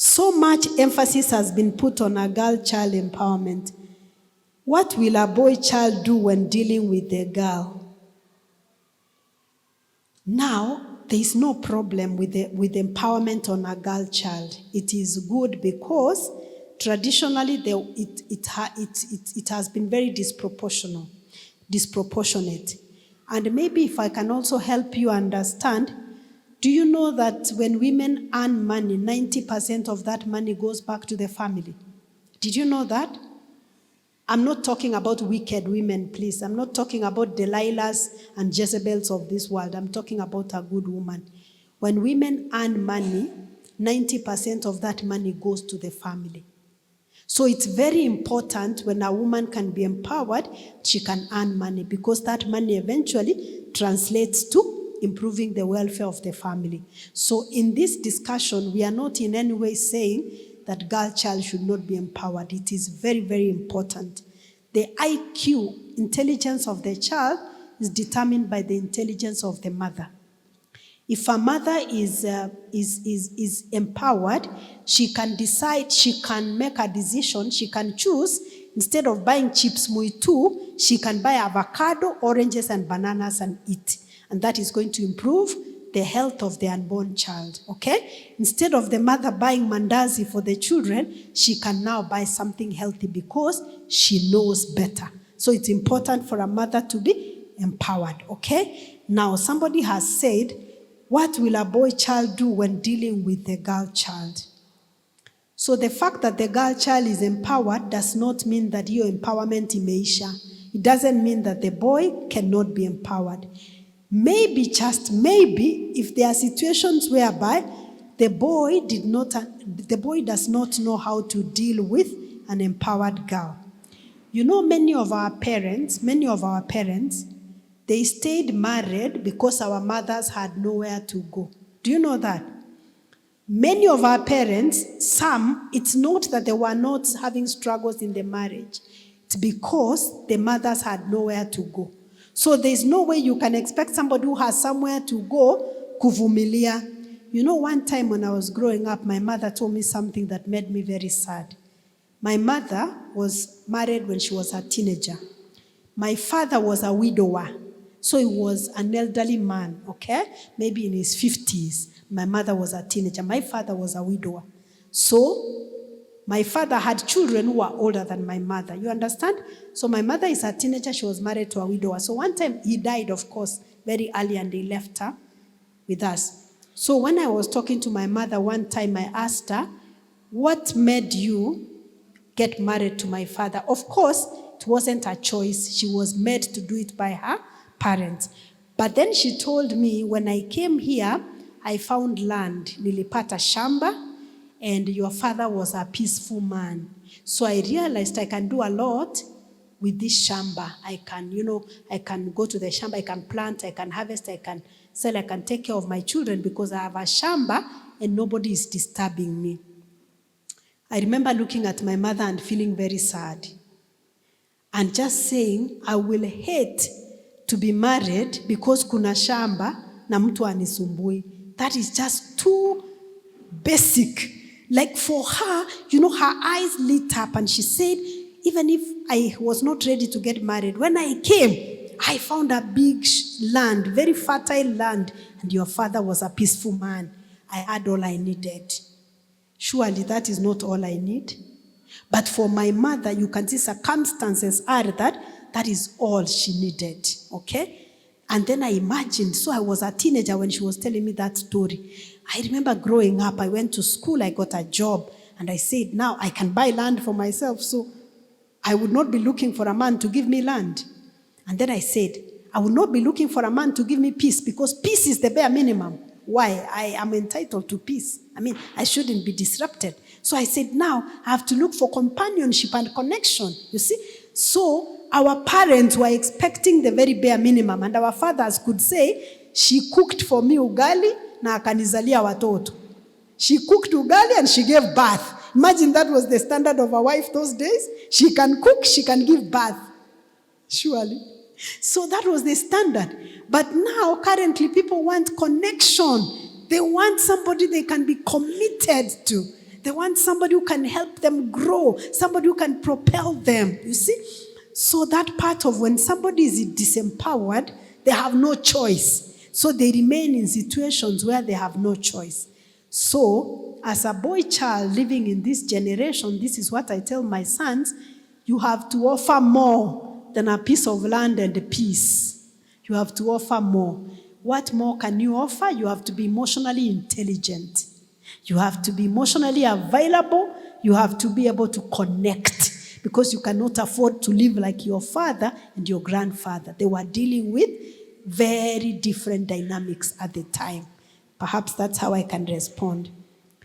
So much emphasis has been put on a girl-child empowerment. What will a boy-child do when dealing with a girl? Now, there is no problem with empowerment on a girl-child. It is good because traditionally it has been very disproportionate. And maybe if I can also help you understand, do you know that when women earn money, 90% of that money goes back to the family? Did you know that? I'm not talking about wicked women, please. I'm not talking about Delilahs and Jezebels of this world. I'm talking about a good woman. When women earn money, 90% of that money goes to the family. So it's very important when a woman can be empowered, she can earn money, because that money eventually translates to improving the welfare of the family. So in this discussion, we are not in any way saying that girl child should not be empowered. It is very, very important. The IQ, intelligence of the child, is determined by the intelligence of the mother. If a mother is empowered, she can decide, she can make a decision, she can choose, instead of buying chips muitu, she can buy avocado, oranges, and bananas and eat. And that is going to improve the health of the unborn child, okay? Instead of the mother buying mandazi for the children, she can now buy something healthy because she knows better. So it's important for a mother to be empowered, okay? Now, somebody has said, what will a boy child do when dealing with the girl child? So the fact that the girl child is empowered does not mean that your empowerment imeisha. It doesn't mean that the boy cannot be empowered. Maybe, just maybe, if there are situations whereby the boy does not know how to deal with an empowered girl. You know, many of our parents, they stayed married because our mothers had nowhere to go. Do you know that? Many of our parents, some, it's not that they were not having struggles in the marriage. It's because the mothers had nowhere to go. So there's no way you can expect somebody who has somewhere to go, kuvumilia. You know, one time when I was growing up, my mother told me something that made me very sad. My mother was married when she was a teenager. My father was a widower. So he was an elderly man, okay? Maybe in his 50s. My mother was a teenager. My father was a widower. So my father had children who were older than my mother. You understand? So my mother is a teenager. She was married to a widower. So one time he died, of course, very early, and they left her with us. So when I was talking to my mother one time, I asked her, what made you get married to my father? Of course, it wasn't a choice. She was made to do it by her parents. But then she told me, when I came here, I found land. Nilipata shamba. And your father was a peaceful man. So I realized I can do a lot with this shamba. I can go to the shamba, I can plant, I can harvest, I can sell, I can take care of my children because I have a shamba and nobody is disturbing me. I remember looking at my mother and feeling very sad. And just saying, I will hate to be married because kuna shamba na mtu anisumbui. That is just too basic. Like for her, her eyes lit up and she said, even if I was not ready to get married, when I came, I found a big land, very fertile land, and your father was a peaceful man. I had all I needed. Surely that is not all I need. But for my mother, you can see circumstances are that is all she needed, okay? And then I imagined, so I was a teenager when she was telling me that story. I remember growing up, I went to school, I got a job, and I said, now I can buy land for myself, so I would not be looking for a man to give me land. And then I said, I would not be looking for a man to give me peace, because peace is the bare minimum. Why? I am entitled to peace. I shouldn't be disrupted. So I said, now I have to look for companionship and connection, you see? So our parents were expecting the very bare minimum, and our fathers could say, she cooked for me ugali, na akanizalia watoto. She cooked ugali and she gave birth. Imagine that was the standard of a wife those days. She can cook, she can give birth. Surely. So that was the standard. But now, currently, people want connection. They want somebody they can be committed to. They want somebody who can help them grow, somebody who can propel them. You see? So that part of when somebody is disempowered, they have no choice. So they remain in situations where they have no choice. So, as a boy child living in this generation, this is what I tell my sons: you have to offer more than a piece of land and a peace. You have to offer more. What more can you offer? You have to be emotionally intelligent. You have to be emotionally available. You have to be able to connect, because you cannot afford to live like your father and your grandfather. They were dealing with very different dynamics at the time. Perhaps that's how I can respond.